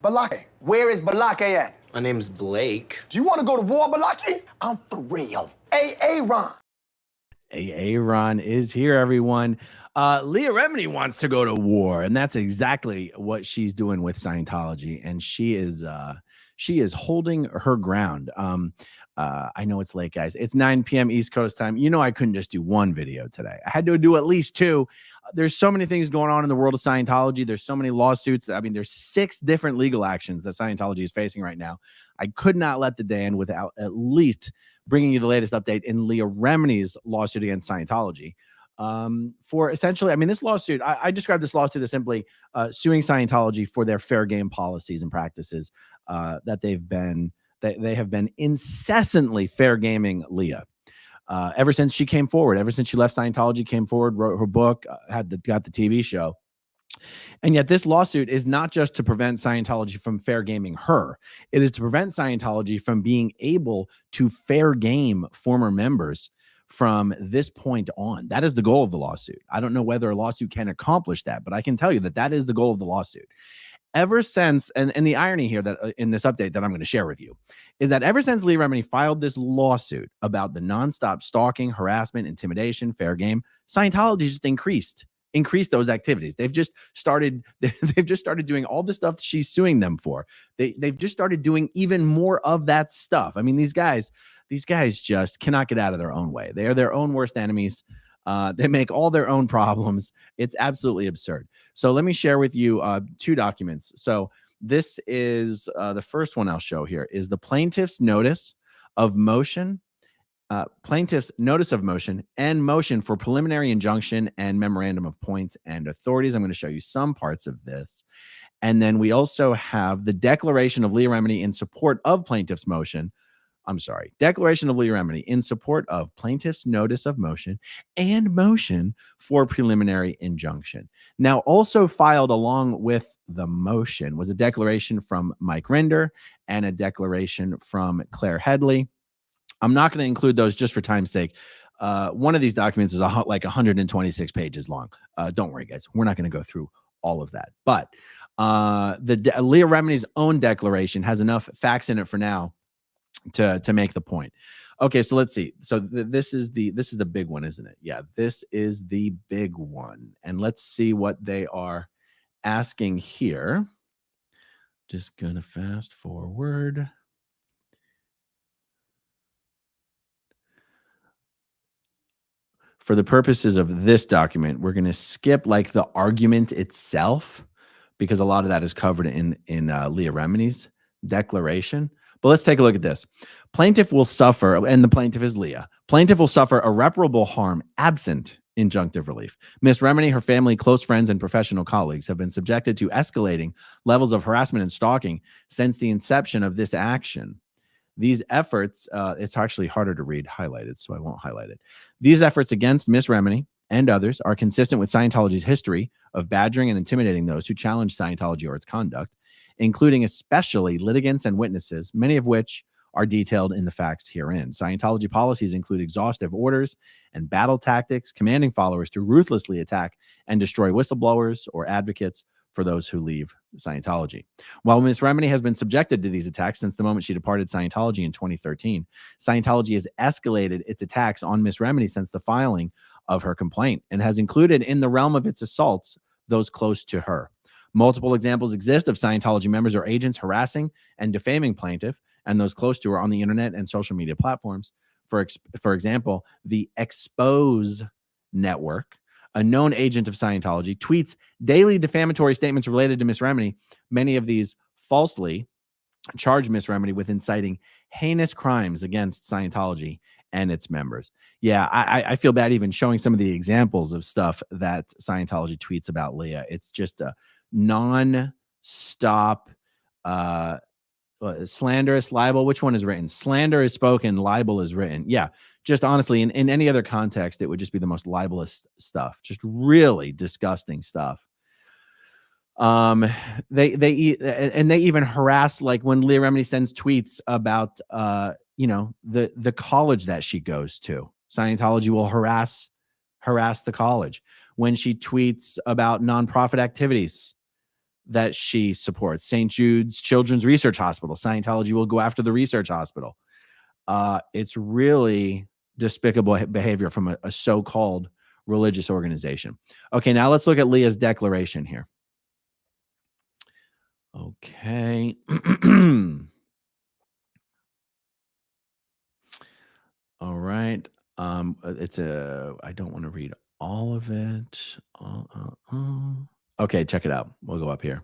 Balake. Where is Balake at? My name's Blake. Do you want to go to war, Balake? I'm for real. Ron. Ron is here, everyone. Leah Remini wants to go to war, and that's exactly what she's doing with Scientology. And she is holding her ground. I know it's late, guys. It's 9 p.m. East Coast time. You know, I couldn't just do one video today. I had to do at least two. There's so many things going on in the world of Scientology. There's so many lawsuits. I mean, there's 6 different legal actions that Scientology is facing right now. I could not let the day end without at least bringing you the latest update in Leah Remini's lawsuit against Scientology. For essentially, I mean, this lawsuit, I describe this lawsuit as simply suing Scientology for their fair game policies and practices that they have been incessantly fair gaming Leah. Ever since she came forward, ever since she left Scientology, came forward, wrote her book, got the TV show. And yet this lawsuit is not just to prevent Scientology from fair gaming her. It is to prevent Scientology from being able to fair game former members from this point on. That is the goal of the lawsuit. I don't know whether a lawsuit can accomplish that, but I can tell you that that is the goal of the lawsuit. Ever since, and the irony here that in this update that I'm going to share with you is that ever since Leah Remini filed this lawsuit about the nonstop stalking, harassment, intimidation, fair game, Scientology just increased those activities. They've just started doing all the stuff that she's suing them for. They've just started doing even more of that stuff. I mean, these guys just cannot get out of their own way. They are their own worst enemies. They make all their own problems. It's absolutely absurd. So let me share with you 2 documents. So this is the first one I'll show here is the plaintiff's notice of motion. Plaintiff's notice of motion and motion for preliminary injunction and memorandum of points and authorities. I'm going to show you some parts of this. And then we also have the declaration of Leah Remini in support of plaintiff's motion. Declaration of Leah Remini in support of plaintiff's notice of motion and motion for preliminary injunction. Now, also filed along with the motion was a declaration from Mike Rinder and a declaration from Claire Headley. I'm not going to include those just for time's sake. One of these documents is like 126 pages long. Don't worry, guys. We're not going to go through all of that. But Leah Remini's own declaration has enough facts in it for now to make the point. Okay, so let's see. So this is the big one, isn't it? Yeah, this is the big one. And let's see what they are asking here. Just gonna fast forward. For the purposes of this document, we're going to skip like the argument itself because a lot of that is covered in Leah Remini's declaration. But let's take a look at this. Plaintiff will suffer, and the plaintiff is Leah. Plaintiff will suffer irreparable harm absent injunctive relief. Ms. Remini, her family, close friends, and professional colleagues have been subjected to escalating levels of harassment and stalking since the inception of this action. These efforts, it's actually harder to read highlighted, so I won't highlight it. These efforts against Ms. Remini and others are consistent with Scientology's history of badgering and intimidating those who challenge Scientology or its conduct, including especially litigants and witnesses, many of which are detailed in the facts herein. Scientology policies include exhaustive orders and battle tactics, commanding followers to ruthlessly attack and destroy whistleblowers or advocates for those who leave Scientology. While Ms. Remini has been subjected to these attacks since the moment she departed Scientology in 2013, Scientology has escalated its attacks on Ms. Remini since the filing of her complaint and has included in the realm of its assaults those close to her. Multiple examples exist of Scientology members or agents harassing and defaming plaintiff and those close to her on the internet and social media platforms. For example, the Expose Network, a known agent of Scientology, tweets daily defamatory statements related to Ms. Remini. Many of these falsely charge Ms. Remini with inciting heinous crimes against Scientology and its members. Yeah, I feel bad even showing some of the examples of stuff that Scientology tweets about Leah. It's just a non-stop slanderous libel. Which one is written? Slander is spoken, libel is written. Yeah, just honestly, in any other context, it would just be the most libelous stuff. Just really disgusting stuff. They even harass, like when Leah Remini sends tweets about the college that she goes to. Scientology will harass the college. When she tweets about nonprofit activities, that she supports. St. Jude's Children's Research Hospital. Scientology will go after the research hospital. It's really despicable behavior from a so-called religious organization. Okay, now let's look at Leah's declaration here. Okay. All right. I don't want to read all of it. Okay, check it out. We'll go up here.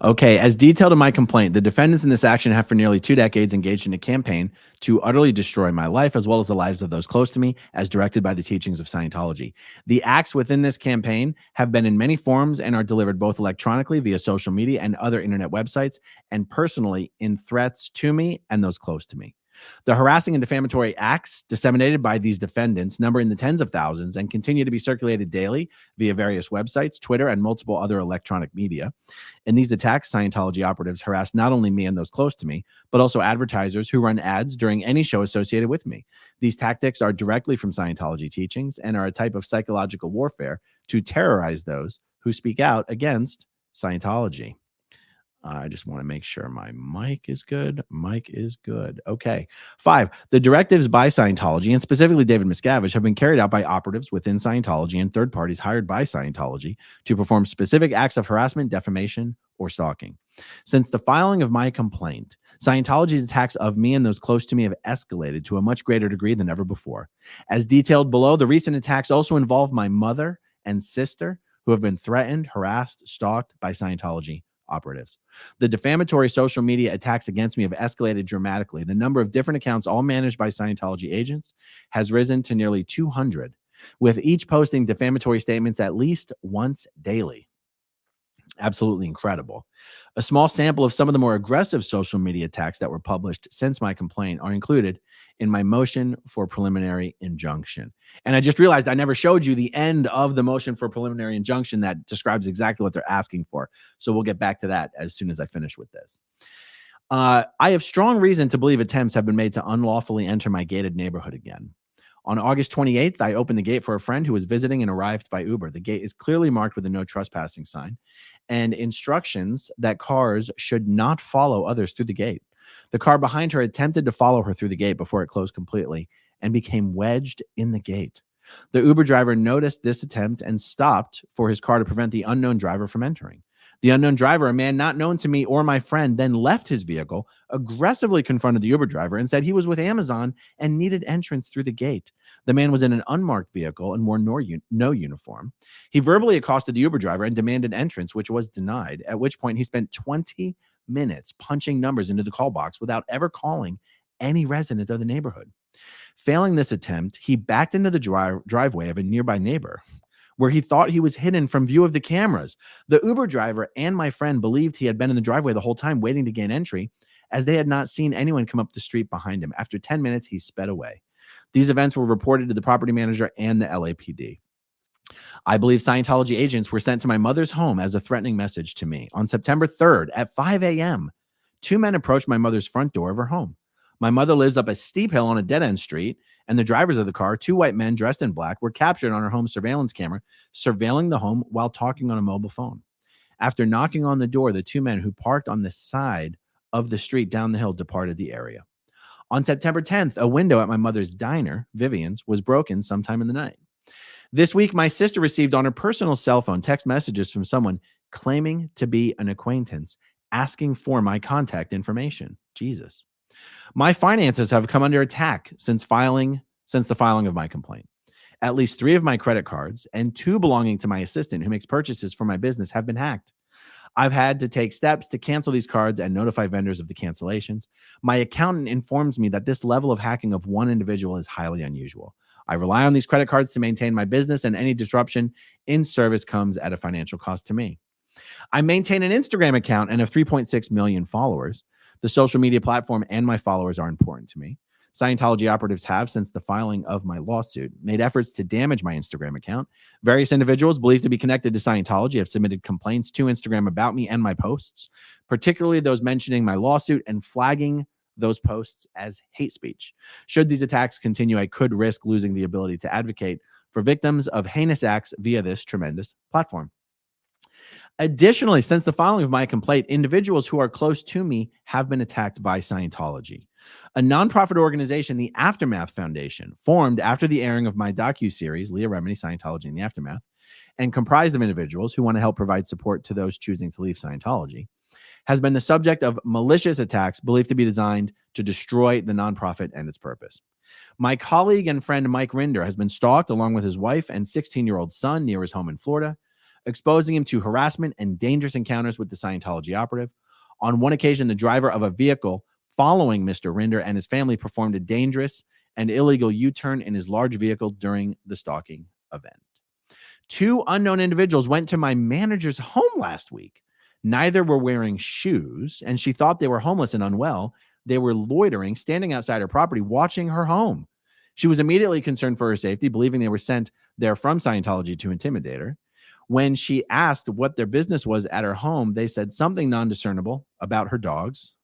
Okay, as detailed in my complaint, the defendants in this action have for nearly 2 decades engaged in a campaign to utterly destroy my life as well as the lives of those close to me, as directed by the teachings of Scientology. The acts within this campaign have been in many forms and are delivered both electronically via social media and other internet websites, and personally in threats to me and those close to me. The harassing and defamatory acts disseminated by these defendants number in the tens of thousands and continue to be circulated daily via various websites, Twitter, and multiple other electronic media. In these attacks, Scientology operatives harass not only me and those close to me, but also advertisers who run ads during any show associated with me. These tactics are directly from Scientology teachings and are a type of psychological warfare to terrorize those who speak out against Scientology. I just want to make sure my mic is good. Mic is good. Okay. 5, the directives by Scientology, and specifically David Miscavige, have been carried out by operatives within Scientology and third parties hired by Scientology to perform specific acts of harassment, defamation, or stalking. Since the filing of my complaint, Scientology's attacks of me and those close to me have escalated to a much greater degree than ever before. As detailed below, the recent attacks also involve my mother and sister, who have been threatened, harassed, stalked by Scientology operatives. The defamatory social media attacks against me have escalated dramatically. The number of different accounts, all managed by Scientology agents, has risen to nearly 200, with each posting defamatory statements at least once daily. Absolutely incredible. A small sample of some of the more aggressive social media attacks that were published since my complaint are included in my motion for preliminary injunction. And I just realized I never showed you the end of the motion for preliminary injunction that describes exactly what they're asking for. So we'll get back to that as soon as I finish with this. I have strong reason to believe attempts have been made to unlawfully enter my gated neighborhood again. On August 28th, I opened the gate for a friend who was visiting and arrived by Uber. The gate is clearly marked with a no trespassing sign and instructions that cars should not follow others through the gate. The car behind her attempted to follow her through the gate before it closed completely and became wedged in the gate. The Uber driver noticed this attempt and stopped for his car to prevent the unknown driver from entering. The unknown driver, a man not known to me or my friend, then left his vehicle, aggressively confronted the Uber driver, and said he was with Amazon and needed entrance through the gate. The man was in an unmarked vehicle and wore no uniform. He verbally accosted the Uber driver and demanded entrance, which was denied, at which point he spent 20 minutes punching numbers into the call box without ever calling any resident of the neighborhood. Failing this attempt, he backed into the driveway of a nearby neighbor, where he thought he was hidden from view of the cameras. The Uber driver and my friend believed he had been in the driveway the whole time waiting to gain entry, as they had not seen anyone come up the street behind him. After 10 minutes, he sped away. These events were reported to the property manager and the LAPD. I believe Scientology agents were sent to my mother's home as a threatening message to me. On September 3rd at 5 a.m., 2 men approached my mother's front door of her home. My mother lives up a steep hill on a dead-end street, and the drivers of the car, 2 white men dressed in black, were captured on her home surveillance camera, surveilling the home while talking on a mobile phone. After knocking on the door, the 2 men who parked on the side of the street down the hill departed the area. On September 10th, a window at my mother's diner, Vivian's, was broken sometime in the night. This week, my sister received on her personal cell phone text messages from someone claiming to be an acquaintance, asking for my contact information. Jesus. My finances have come under attack since the filing of my complaint. At least 3 of my credit cards and 2 belonging to my assistant who makes purchases for my business have been hacked. I've had to take steps to cancel these cards and notify vendors of the cancellations. My accountant informs me that this level of hacking of one individual is highly unusual. I rely on these credit cards to maintain my business, and any disruption in service comes at a financial cost to me. I maintain an Instagram account and have 3.6 million followers. The social media platform and my followers are important to me. Scientology operatives have, since the filing of my lawsuit, made efforts to damage my Instagram account. Various individuals believed to be connected to Scientology have submitted complaints to Instagram about me and my posts, particularly those mentioning my lawsuit and flagging those posts as hate speech. Should these attacks continue, I could risk losing the ability to advocate for victims of heinous acts via this tremendous platform. Additionally, since the filing of my complaint, individuals who are close to me have been attacked by Scientology. A nonprofit organization, the Aftermath Foundation, formed after the airing of my docuseries, Leah Remini, Scientology in the Aftermath, and comprised of individuals who want to help provide support to those choosing to leave Scientology, has been the subject of malicious attacks believed to be designed to destroy the nonprofit and its purpose. My colleague and friend Mike Rinder has been stalked along with his wife and 16-year-old son near his home in Florida, exposing him to harassment and dangerous encounters with the Scientology operative. On one occasion, the driver of a vehicle following Mr. Rinder and his family performed a dangerous and illegal U-turn in his large vehicle during the stalking event. 2 unknown individuals went to my manager's home last week. Neither were wearing shoes, and she thought they were homeless and unwell. They were loitering, standing outside her property, watching her home. She was immediately concerned for her safety, believing they were sent there from Scientology to intimidate her. When she asked what their business was at her home, they said something non-discernible about her dogs.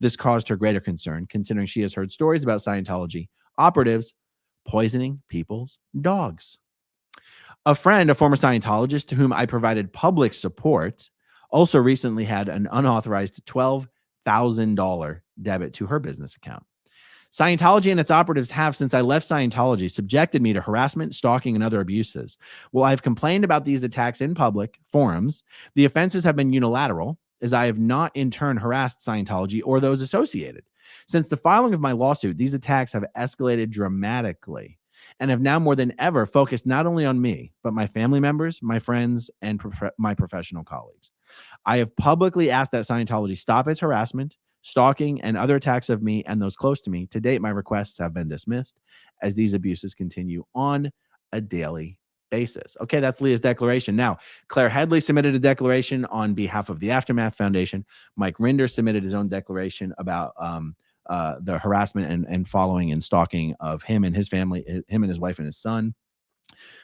This caused her greater concern, considering she has heard stories about Scientology operatives poisoning people's dogs. A friend, a former Scientologist to whom I provided public support, also recently had an unauthorized $12,000 debit to her business account. Scientology and its operatives have, since I left Scientology, subjected me to harassment, stalking, and other abuses. While I've complained about these attacks in public forums, the offenses have been unilateral, as I have not in turn harassed Scientology or those associated. Since the filing of my lawsuit, these attacks have escalated dramatically and have now more than ever focused not only on me, but my family members, my friends, and my professional colleagues. I have publicly asked that Scientology stop its harassment, stalking, and other attacks of me and those close to me. To date, my requests have been dismissed as these abuses continue on a daily basis. Okay, that's Leah's declaration. Now, Claire Headley submitted a declaration on behalf of the Aftermath Foundation. Mike Rinder submitted his own declaration about the harassment and following and stalking of him and his family, him and his wife and his son.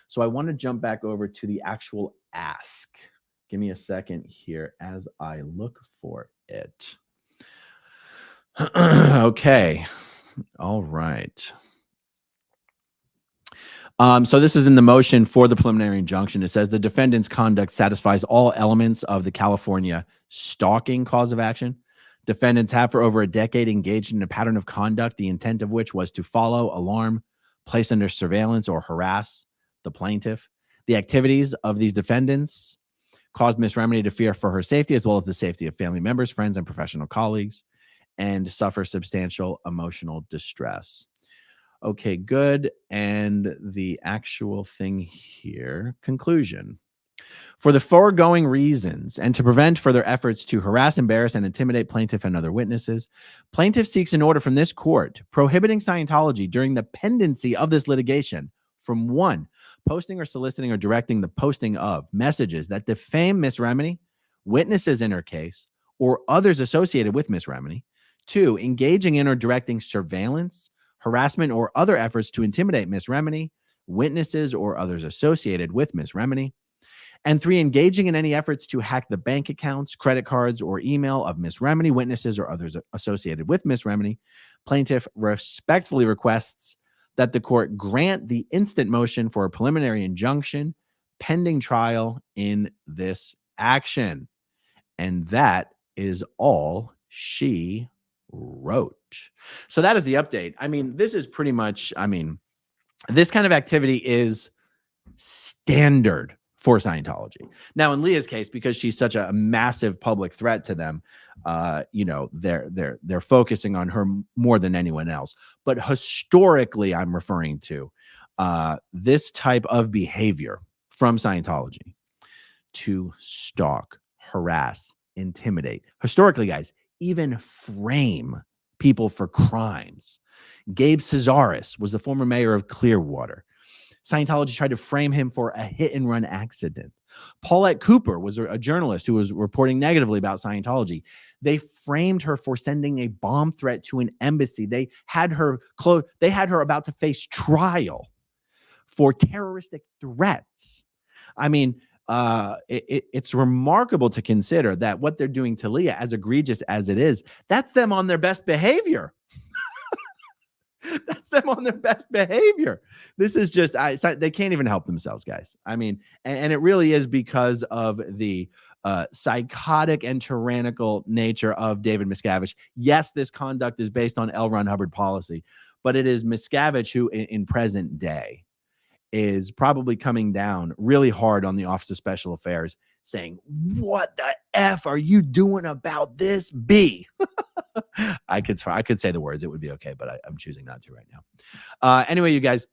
So I want to jump back over to the actual ask. Give me a second here as I look for it. Okay. All right. So this is in the motion for the preliminary injunction. It says the defendant's conduct satisfies all elements of the California stalking cause of action. Defendants have for over a decade engaged in a pattern of conduct, the intent of which was to follow, alarm, place under surveillance, or harass the plaintiff. The activities of these defendants caused Ms. Remini to fear for her safety, as well as the safety of family members, friends, and professional colleagues, and suffer substantial emotional distress. Okay, good. And the actual thing here, conclusion. For the foregoing reasons, and to prevent further efforts to harass, embarrass, and intimidate plaintiff and other witnesses, plaintiff seeks an order from this court prohibiting Scientology during the pendency of this litigation from 1, posting or soliciting or directing the posting of messages that defame Ms. Remini, witnesses in her case, or others associated with Ms. Remini. 2, engaging in or directing surveillance, harassment, or other efforts to intimidate Ms. Remini, witnesses, or others associated with Ms. Remini. And 3, engaging in any efforts to hack the bank accounts, credit cards, or email of Ms. Remini, witnesses, or others associated with Ms. Remini. Plaintiff respectfully requests that the court grant the instant motion for a preliminary injunction pending trial in this action. And that is all she wrote. So that is the update. I mean, this is pretty much, this kind of activity is standard for Scientology. Now, in Leah's case, because she's such a massive public threat to them, they're focusing on her more than anyone else. But historically, I'm referring to this type of behavior from Scientology to stalk, harass, intimidate. Historically, guys, even frame people for crimes. Gabe Cesaris was the former mayor of Clearwater. Scientology tried to frame him for a hit-and-run accident. Paulette Cooper was a journalist who was reporting negatively about Scientology. They framed her for sending a bomb threat to an embassy. They had her about to face trial for terroristic threats. I mean, it's remarkable to consider that what they're doing to Leah, as egregious as it is, that's them on their best behavior. That's them on their best behavior. This is just, they can't even help themselves, guys. I mean, and it really is because of the psychotic and tyrannical nature of David Miscavige. Yes, this conduct is based on L. Ron Hubbard policy, but it is Miscavige who, in present day, is probably coming down really hard on the Office of Special Affairs, saying, "What the F are you doing about this, B?" I could say the words, it would be okay, but I'm choosing not to right now. Anyway, you guys,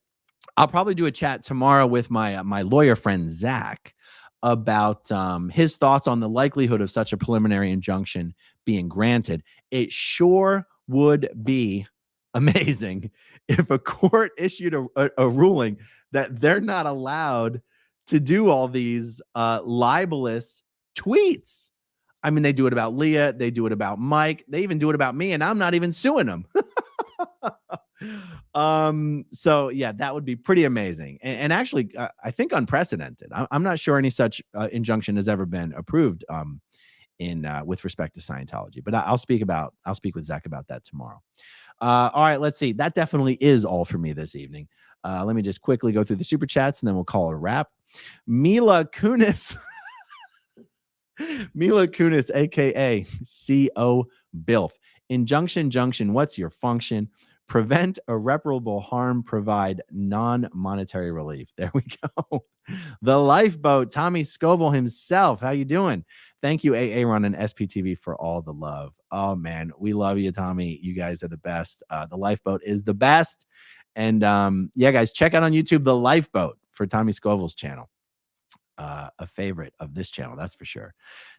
I'll probably do a chat tomorrow with my my lawyer friend Zach about his thoughts on the likelihood of such a preliminary injunction being granted. It sure would be amazing if a court issued a ruling that they're not allowed to do all these libelous tweets. I mean, they do it about Leah, they do it about Mike, they even do it about me, and I'm not even suing them. So yeah, that would be pretty amazing, and actually, I think unprecedented. I'm not sure any such injunction has ever been approved in with respect to Scientology, but I'll speak with Zach about that tomorrow. All right, let's see. That definitely is all for me this evening. Let me just quickly go through the super chats, and then we'll call it a wrap. Mila Kunis. Mila Kunis, aka CO Bilf. Injunction Junction, what's your function? Prevent irreparable harm, provide non-monetary relief. There we go. The Lifeboat, Tommy Scovel himself. How you doing? Thank you, Aaron and SPTV, for all the love. Oh man, we love you, Tommy. You guys are the best. The Lifeboat is the best. And yeah, guys, check out on YouTube The Lifeboat for Tommy Scovel's channel. A favorite of this channel, that's for sure.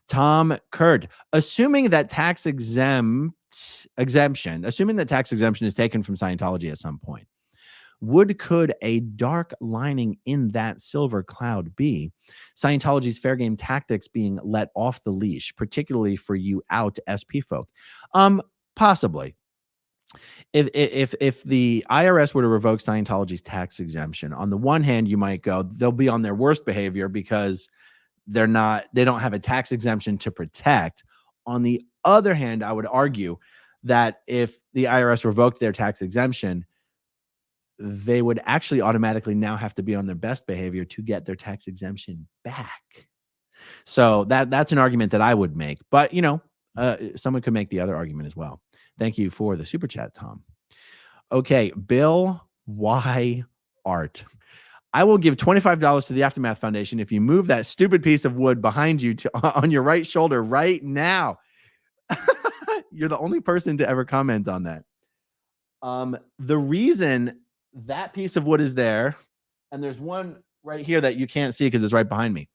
Tom Kurt, assuming that tax exemption is taken from Scientology at some point, could a dark lining in that silver cloud be Scientology's fair game tactics being let off the leash, particularly for you out SP folk? Possibly. If the IRS were to revoke Scientology's tax exemption, on the one hand, you might go, they'll be on their worst behavior because they don't have a tax exemption to protect. On the other hand, I would argue that if the IRS revoked their tax exemption, they would actually automatically now have to be on their best behavior to get their tax exemption back. So that's an argument that I would make, but someone could make the other argument as well. Thank you for the super chat, Tom. Okay, Bill Y. Art. I will give $25 to the Aftermath Foundation if you move that stupid piece of wood behind you on your right shoulder right now. You're the only person to ever comment on that. The reason that piece of wood is there, and there's one right here that you can't see because it's right behind me,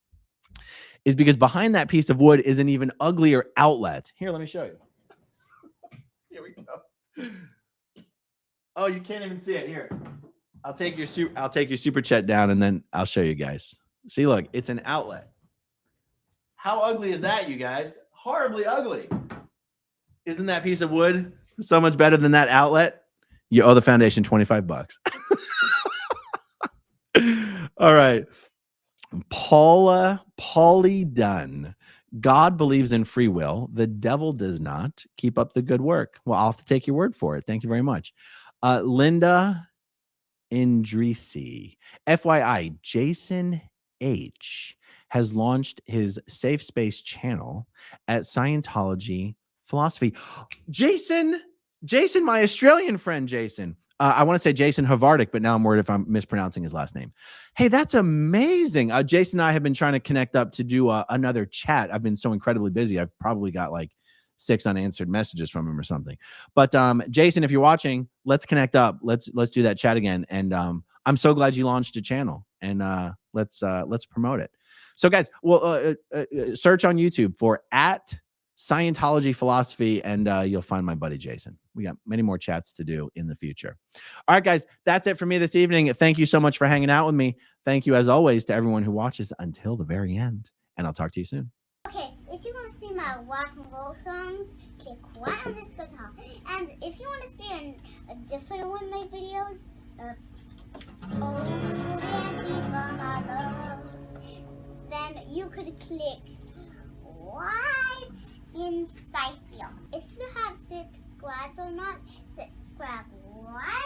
is because behind that piece of wood is an even uglier outlet. Here, let me show you. Here we go. Oh, you can't even see it. Here, I'll take your super chat down, and then I'll show you guys. See, look, it's an outlet. How ugly is that, you guys? Horribly ugly. Isn't that piece of wood so much better than that outlet? You owe the foundation $25. All right. Paulie Dunn. God believes in free will. The devil does not. Keep up the good work. Well, I'll have to take your word for it. Thank you very much. Linda Indrisi. FYI, Jason H. has launched his Safe Space channel at Scientology Philosophy. Jason, my Australian friend, Jason. I want to say Jason Havardik, but now I'm worried if I'm mispronouncing his last name. Hey, that's amazing. Jason and I have been trying to connect up to do another chat. I've been so incredibly busy. I've probably got like 6 unanswered messages from him or something. But Jason, if you're watching, let's connect up. Let's do that chat again. And I'm so glad you launched a channel. And let's promote it. So guys, well, search on YouTube for @Scientology Philosophy, and you'll find my buddy Jason. We got many more chats to do in the future. All right, guys, that's it for me this evening. Thank you so much for hanging out with me. Thank you, as always, to everyone who watches until the very end, and I'll talk to you soon. Okay, if you want to see my rock and roll songs, click right on this guitar. And if you want to see a different one of my videos, then you could click right inside here. If you have subscribed or not, subscribe right